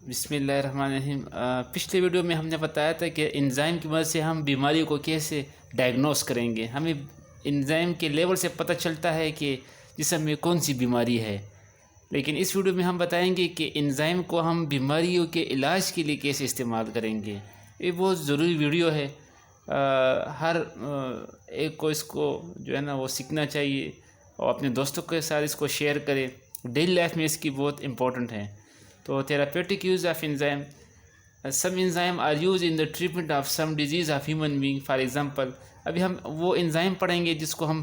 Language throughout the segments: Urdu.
بسم اللہ الرحمن الرحیم۔ پچھلے ویڈیو میں ہم نے بتایا تھا کہ انزائم کی مدد سے ہم بیماری کو کیسے ڈائگنوز کریں گے۔ ہمیں انزائم کے لیول سے پتہ چلتا ہے کہ جسم میں کون سی بیماری ہے، لیکن اس ویڈیو میں ہم بتائیں گے کہ انزائم کو ہم بیماریوں کے علاج کے لیے کیسے استعمال کریں گے۔ یہ بہت ضروری ویڈیو ہے، ہر ایک کو اس کو جو ہے نا وہ سیکھنا چاہیے اور اپنے دوستوں کے ساتھ اس کو شیئر کریں۔ ڈیلی لائف میں اس کی بہت امپورٹنٹ ہے۔ تو therapeutic use of enzyme. Some enzyme are used in the treatment of some disease of human being. For example, ابھی ہم وہ انزائم پڑھیں گے جس کو ہم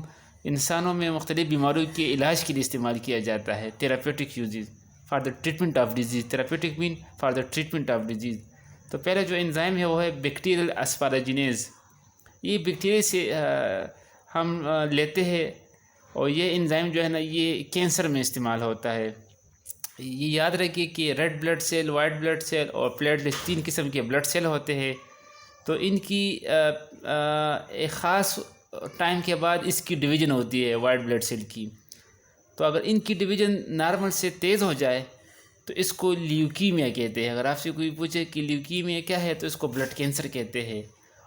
انسانوں میں مختلف بیماریوں کے علاج کے لیے استعمال کیا جاتا ہے۔ therapeutic uses for the treatment of disease. therapeutic mean for the treatment of disease. تو پہلا جو انزائم ہے وہ ہے بیکٹیریل اسپاراجینیز۔ یہ بیکٹیریا سے ہم لیتے ہیں، اور یہ انزائم جو ہے نا یہ کینسر میں استعمال ہوتا ہے۔ یہ یاد رکھیے کہ red blood cell, white blood cell اور پلیٹلیٹ 3 قسم کے بلڈ سیل ہوتے ہیں۔ تو ان کی ایک خاص ٹائم کے بعد اس کی ڈویژن ہوتی ہے وائٹ بلڈ سیل کی۔ تو اگر ان کی ڈویژن نارمل سے تیز ہو جائے تو اس کو لیوکیمیا کہتے ہیں۔ اگر آپ سے کوئی پوچھے کہ لیوکیمیا کیا ہے تو اس کو بلڈ کینسر کہتے ہیں۔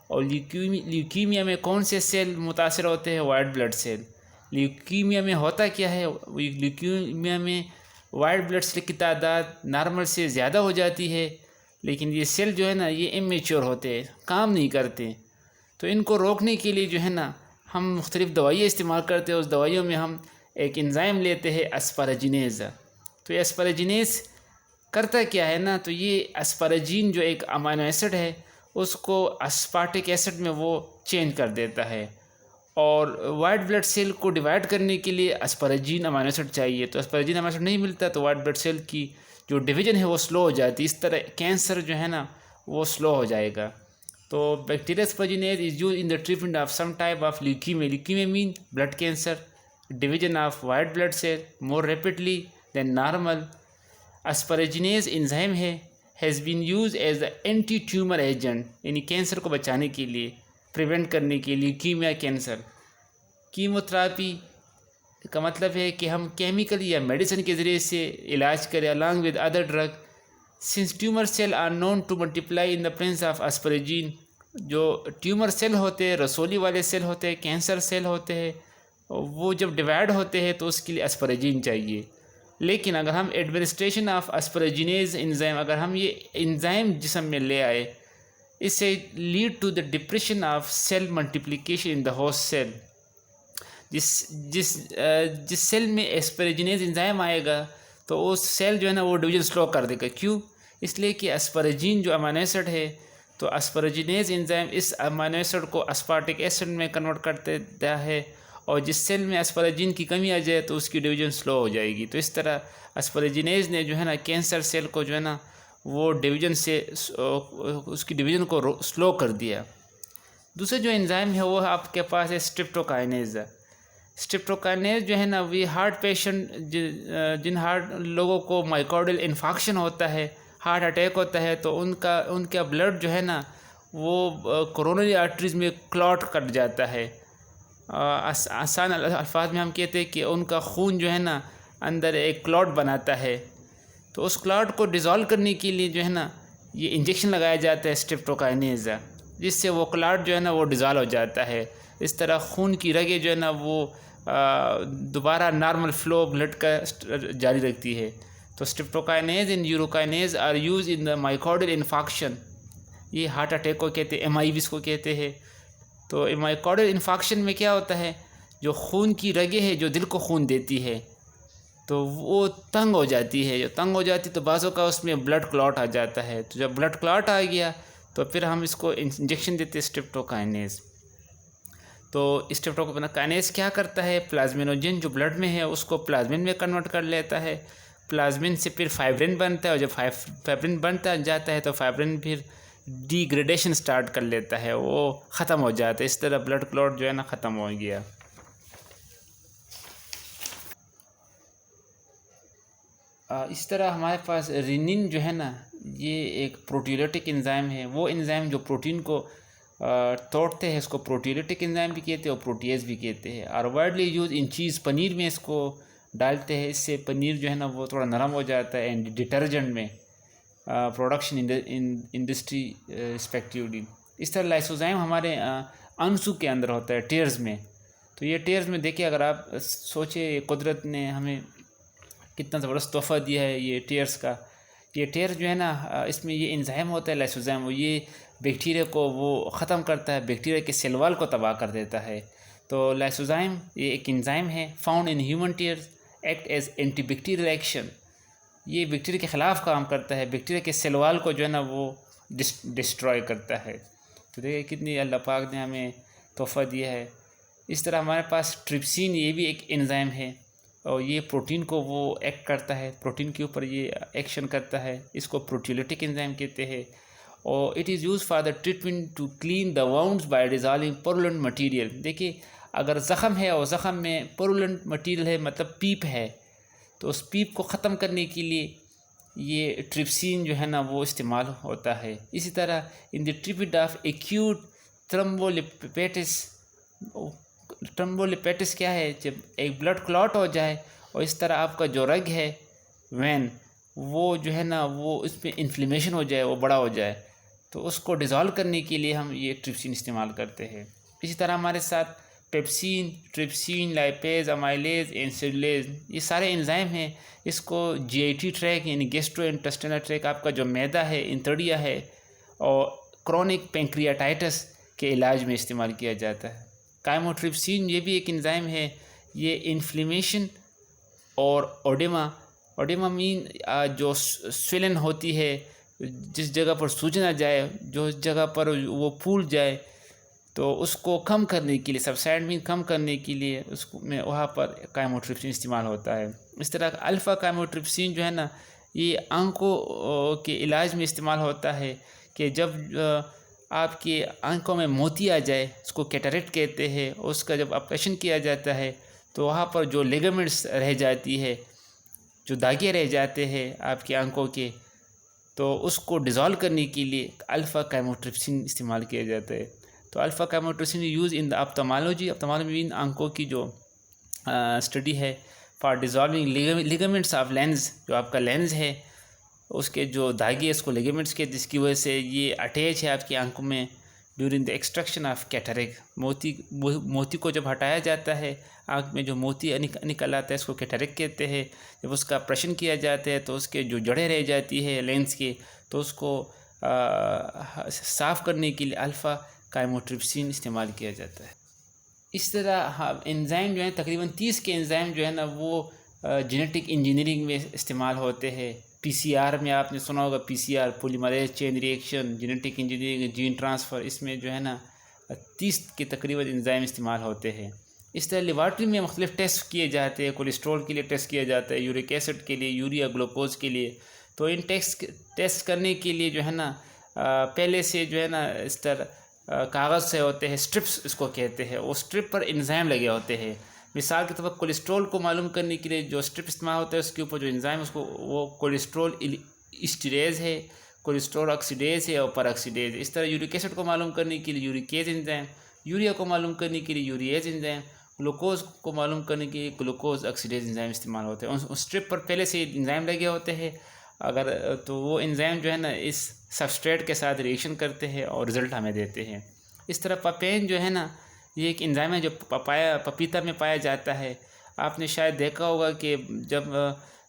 اور لیوکیمیا میں کون سے سیل متاثر ہوتے ہیں؟ White blood cell. لیوکیمیا میں ہوتا کیا ہے؟ لیوکیمیا میں وائٹ بلڈ سیل کی تعداد نارمل سے زیادہ ہو جاتی ہے، لیکن یہ سیل جو ہے نا یہ امیچور ہوتے ہیں، کام نہیں کرتے۔ تو ان کو روکنے کے لیے جو ہے نا ہم مختلف دوائیاں استعمال کرتے ہیں۔ اس دوائیوں میں ہم ایک انزائم لیتے ہیں اسپاراجینیز۔ تو یہ اسپاراجینیز کرتا کیا ہے نا، تو یہ اسپاراجین جو ایک امینو ایسڈ ہے اس کو اسپارٹک ایسڈ میں وہ چینج کر دیتا ہے، اور وائٹ بلڈ سیل کو ڈیوائڈ کرنے کے لیے اسپاراجین امینو ایسڈ چاہیے۔ تو اسپاراجین امینو ایسڈ نہیں ملتا تو وائٹ بلڈ سیل کی جو ڈویژن ہے وہ سلو ہو جاتی ہے۔ اس طرح کینسر جو ہے نا وہ سلو ہو جائے گا۔ تو bacterial asparaginase is use in the treatment of some type of leukaemia. Leukaemia mean blood cancer, division of white blood cell more rapidly than normal. Asparaginase enzyme ہے has been use as a anti tumour agent, یعنی کینسر کو بچانے کے لیے، پریونٹ کرنے کے لیے، لیوکیمیا کینسر۔ کیموتھراپی کا مطلب ہے کہ ہم کیمیکل یا میڈیسن کے ذریعے سے علاج کریں along with other drug. Since tumor cell are known to multiply in the presence of asparagine، جو ٹیومر سیل ہوتے ہیں، رسولی والے سیل ہوتے ہیں، کینسر سیل ہوتے ہیں، وہ جب ڈیوائڈ ہوتے ہیں تو اس کے لیے اسپاراجین چاہیے۔ لیکن اگر ہم ایڈمنسٹریشن آف اسپاراجینیز انزائم، اگر ہم یہ انزائم جسم میں لے آئے، اس سے lead to the depression of cell multiplication in the host cell. جس سیل میں اسپاراجینیز انزائم آئے گا تو وہ سیل جو ہے نا وہ ڈویژن سلو کر دے گا۔ کیوں؟ اس لیے کہ اسپاراجین جو امینو ایسڈ ہے، تو اسپاراجینیز انزائم اس امینو ایسڈ کو اسپارٹک ایسڈ میں کنورٹ کر دیتا ہے، اور جس سیل میں اسپاراجین کی کمی آ جائے تو اس کی ڈویژن سلو ہو جائے گی۔ تو اس طرح اسپاراجینیز نے جو ہے نا کینسر سیل کو جو ہے نا وہ ڈویژن سے اس کی ڈویژن کو سلو کر دیا۔ دوسرا جو انزائم ہے وہ آپ کے پاس ہے اسٹریپٹوکائنیز۔ اسٹریپٹوکائنیز جو ہے نا وہ ہارٹ پیشنٹ، جن ہارٹ لوگوں کو مائیکارڈل انفارکشن ہوتا ہے، ہارٹ اٹیک ہوتا ہے، تو ان کا بلڈ جو ہے نا وہ کورونری آرٹریز میں کلاٹ کٹ جاتا ہے۔ آسان الفاظ میں ہم کہتے ہیں کہ ان کا خون جو ہے نا اندر ایک کلاٹ بناتا ہے، تو اس کلاٹ کو ڈیزالو کرنے کے لیے جو ہے نا یہ انجیکشن لگایا جاتا ہے اسٹریپٹوکائنیز، جس سے وہ کلاٹ جو ہے نا وہ ڈیزالو ہو جاتا ہے۔ اس طرح خون کی رگیں جو ہے نا وہ دوبارہ نارمل فلو بلڈ کا جاری رکھتی ہے۔ تو اسٹریپٹوکائنیز اینڈ یوروکائنیز آر یوز ان دا مائیکارڈل انفارکشن۔ یہ ہارٹ اٹیک کو کہتے ہیں، MI اس کو کہتے ہیں۔ تو مائیکارڈل انفارکشن میں کیا ہوتا ہے، جو خون کی رگیں ہیں جو دل کو خون دیتی ہے تو وہ تنگ ہو جاتی ہے، جو تنگ ہو جاتی تو بعضوں کا اس میں بلڈ کلاٹ آ جاتا ہے۔ تو جب بلڈ کلاٹ آ گیا تو پھر ہم اس کو انجیکشن دیتے اسٹریپٹوکائنیز۔ تو اسٹریپٹوکائنیز کیا کرتا ہے، پلازمینوجن جو بلڈ میں ہے اس کو پلازمین میں کنورٹ کر لیتا ہے۔ پلازمین سے پھر فائبرین بنتا ہے، اور جب فائبرین بنتا جاتا ہے تو فائبرین پھر ڈی گریڈیشن سٹارٹ کر لیتا ہے، وہ ختم ہو جاتا ہے۔ اس طرح بلڈ کلاٹ جو ہے نا ختم ہو گیا۔ اس طرح ہمارے پاس رینین جو ہے نا یہ ایک پروٹیولیٹک انزائم ہے۔ وہ انزائم جو پروٹین کو توڑتے ہیں اس کو پروٹیولیٹک انزائم بھی کہتے ہیں اور پروٹیز بھی کہتے ہیں، اور وائڈلی یوز ان چیز پنیر میں اس کو ڈالتے ہیں۔ اس سے پنیر جو ہے نا وہ تھوڑا نرم ہو جاتا ہے، اینڈ ڈٹرجنٹ میں پروڈکشن انڈسٹری رسپیکٹیولی. اس طرح لائسوزائم ہمارے انسو کے اندر ہوتا ہے، ٹیئرز میں. تو یہ ٹیئرز میں دیکھیے، اگر آپ سوچے قدرت نے ہمیں کتنا زبردست تحفہ دیا ہے یہ ٹیئرز کا. یہ ٹیئر جو ہے نا، اس میں یہ انزائم ہوتا ہے لائسوزائم، وہ یہ بیکٹیریا کو وہ ختم کرتا ہے، بیکٹیریا کے سیل وال کو تباہ کر دیتا ہے. تو لائسوزائم یہ ایک انزائم ہے، found in human tears, act as anti bacterial action. یہ بیکٹیریا کے خلاف کام کرتا ہے، بیکٹیریا کے سیل وال کو جو ہے نا وہ ڈسٹروائے کرتا ہے. تو دیکھیں کتنی اللہ پاک نے ہمیں تحفہ دیا ہے. اس طرح ہمارے پاس ٹرپسین، یہ بھی ایک انزائم ہے، اور یہ پروٹین کو وہ ایکٹ کرتا ہے، پروٹین کے اوپر یہ ایکشن کرتا ہے. اس کو پروٹیولیٹک انزائم کہتے ہیں. اور it is use for the treatment to clean the wounds by dissolving purulent material. دیکھیے اگر زخم ہے اور زخم میں پورولنٹ مٹیریل ہے، مطلب پیپ ہے، تو اس پیپ کو ختم کرنے کے لیے یہ ٹرپسین جو ہے نا وہ استعمال ہوتا ہے. اسی طرح ان دی ٹریٹمنٹ آف ایکیوٹ تھرمبولیپیٹس. تھرمبولیپیٹس کیا ہے؟ جب ایک بلڈ کلاٹ ہو جائے اور اس طرح آپ کا جو رگ ہے وین، وہ جو ہے نا وہ اس پہ انفلیمیشن ہو جائے، وہ بڑا ہو جائے، تو اس کو ڈیزالو کرنے کے لیے ہم یہ ٹرپسین استعمال کرتے ہیں. اسی طرح ہمارے ساتھ پیپسین، ٹرپسین، لائپیز، امائلیز، انسولیز، یہ سارے انزائم ہیں. اس کو جی آئی ٹی ٹریک یعنی گیسٹرو انٹسٹینل ٹریک، آپ کا جو میدا ہے، انتڑیا ہے، اور کرونک پینکریاٹائٹس کے علاج میں استعمال کیا جاتا ہے. کائموٹرپسین یہ بھی ایک انزائم ہے، یہ انفلیمیشن اور اوڈیما مین جو سویلن ہوتی ہے، جس جگہ پر سوج نہ جائے، جو جگہ پر وہ پھول جائے، تو اس کو کم کرنے کے لیے، سبسائڈ کم کرنے کے لیے اس کو میں وہاں پر کائموٹرپسین استعمال ہوتا ہے. اس طرح الفا کائموٹرپسین جو ہے نا، یہ آنکھوں کے علاج میں استعمال ہوتا ہے کہ جب آپ کی آنکھوں میں موتی آ جائے، اس کو کیٹریکٹ کہتے ہیں، اس کا جب آپریشن کیا جاتا ہے تو وہاں پر جو لیگمنٹس رہ جاتی ہے، جو داغے رہ جاتے ہیں آپ کی آنکھوں کے، تو اس کو ڈیزالو کرنے کے لیے الفا کائموٹرپسین استعمال کیا جاتا ہے. تو الفا کائموٹرپسین یوز ان دا آپتھالمالوجی مین آنکھوں کی جو اسٹڈی ہے، فار ڈیزالونگ لیگمنٹس آف لینز. جو آپ کا لینز ہے اس کے جو داغے، اس کو لیگمنٹس کے، جس کی وجہ سے یہ اٹیچ ہے آپ کی آنکھوں میں during the extraction of cataract. موتی کو جب ہٹایا جاتا ہے، آنکھ میں جو موتی نکل آتا ہے، اس کو کیٹریکٹ کہتے ہیں. جب اس کا آپریشن کیا جاتا ہے تو اس کے جو جڑیں رہ جاتی ہے لینز کے، تو اس کو صاف کرنے کے لیے الفا کائموٹرپسین استعمال کیا جاتا ہے. اس طرح انزائم جو ہیں تقریباً 30 کے انزائم جو ہے نا وہ جینیٹک انجینئرنگ میں استعمال ہوتے ہیں. پی سی آر میں آپ نے سنا ہوگا، P C R polymerase chain reaction, genetic engineering, gene transfer, اس میں جو ہے نا 30 کے تقریباً انزائم استعمال ہوتے ہیں. اس طرح لیبارٹری میں مختلف ٹیسٹ کیے جاتے ہیں. کولیسٹرول کے لیے ٹیسٹ کیا جاتا ہے، یورک ایسڈ کے لیے، یوریا گلوکوز کے لیے. تو ان ٹیسٹ کرنے کے لیے جو ہے نا پہلے سے جو ہے نا اس طرح کاغذ سے ہوتے ہیں، سٹرپس اس کو کہتے ہیں، وہ سٹرپ پر انزائم لگے ہوتے ہیں. مثال کے طور پر کولیسٹرول کو معلوم کرنے کے لیے جو سٹرپ استعمال ہوتا ہے، اس کے اوپر جو انزائم اس کو وہ کولیسٹرول اسٹریز ہے، کولیسٹرول آکسیڈیز ہے اور پر آکسیڈیز ہے. اس طرح یورک ایسڈ کو معلوم کرنے کے لیے یوریکیز انزائم، یوریا کو معلوم کرنے کے لیے یوریز انزائم، گلوکوز کو معلوم کرنے کے لیے گلوکوز آکسیڈیز انزائم استعمال ہوتے ہیں. اس سٹرپ پر پہلے سے انزائم لگے ہوتے ہیں، اگر تو وہ انزائم جو ہے نا اس سبسٹریٹ کے ساتھ ریئیکشن کرتے ہیں اور رزلٹ ہمیں دیتے ہیں. اس طرح پپین جو ہے نا، یہ ایک انزائم ہے جو پپیتا میں پایا جاتا ہے. آپ نے شاید دیکھا ہوگا کہ جب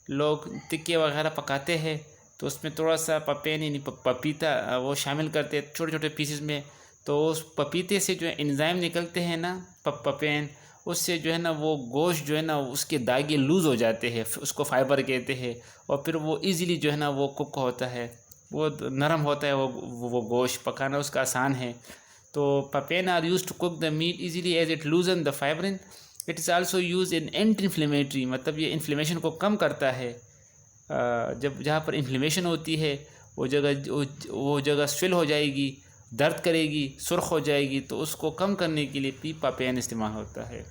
لوگ ٹکے وغیرہ پکاتے ہیں تو اس میں تھوڑا سا پپین یعنی پپیتا وہ شامل کرتے ہیں چھوٹے چھوٹے پیسز میں. تو اس پپیتے سے جو انزائم نکلتے ہیں نا پپین، اس سے جو ہے نا وہ گوشت جو ہے نا اس کے داغے لوز ہو جاتے ہیں، اس کو فائبر کہتے ہیں، اور پھر وہ ایزیلی جو ہے نا وہ کک ہوتا ہے، وہ نرم ہوتا ہے، وہ گوشت پکانا اس کا آسان ہے. تو papain are use to cook the meat easily as it loosen the fibrin. It is also use in anti inflammatory, مطلب یہ انفلیمیشن کو کم کرتا ہے. جہاں پر انفلیمیشن ہوتی ہے وہ جگہ سویل ہو جائے گی، درد کرے گی، سرخ ہو جائے گی، تو اس کو کم کرنے کے لیے پپین استعمال ہوتا ہے.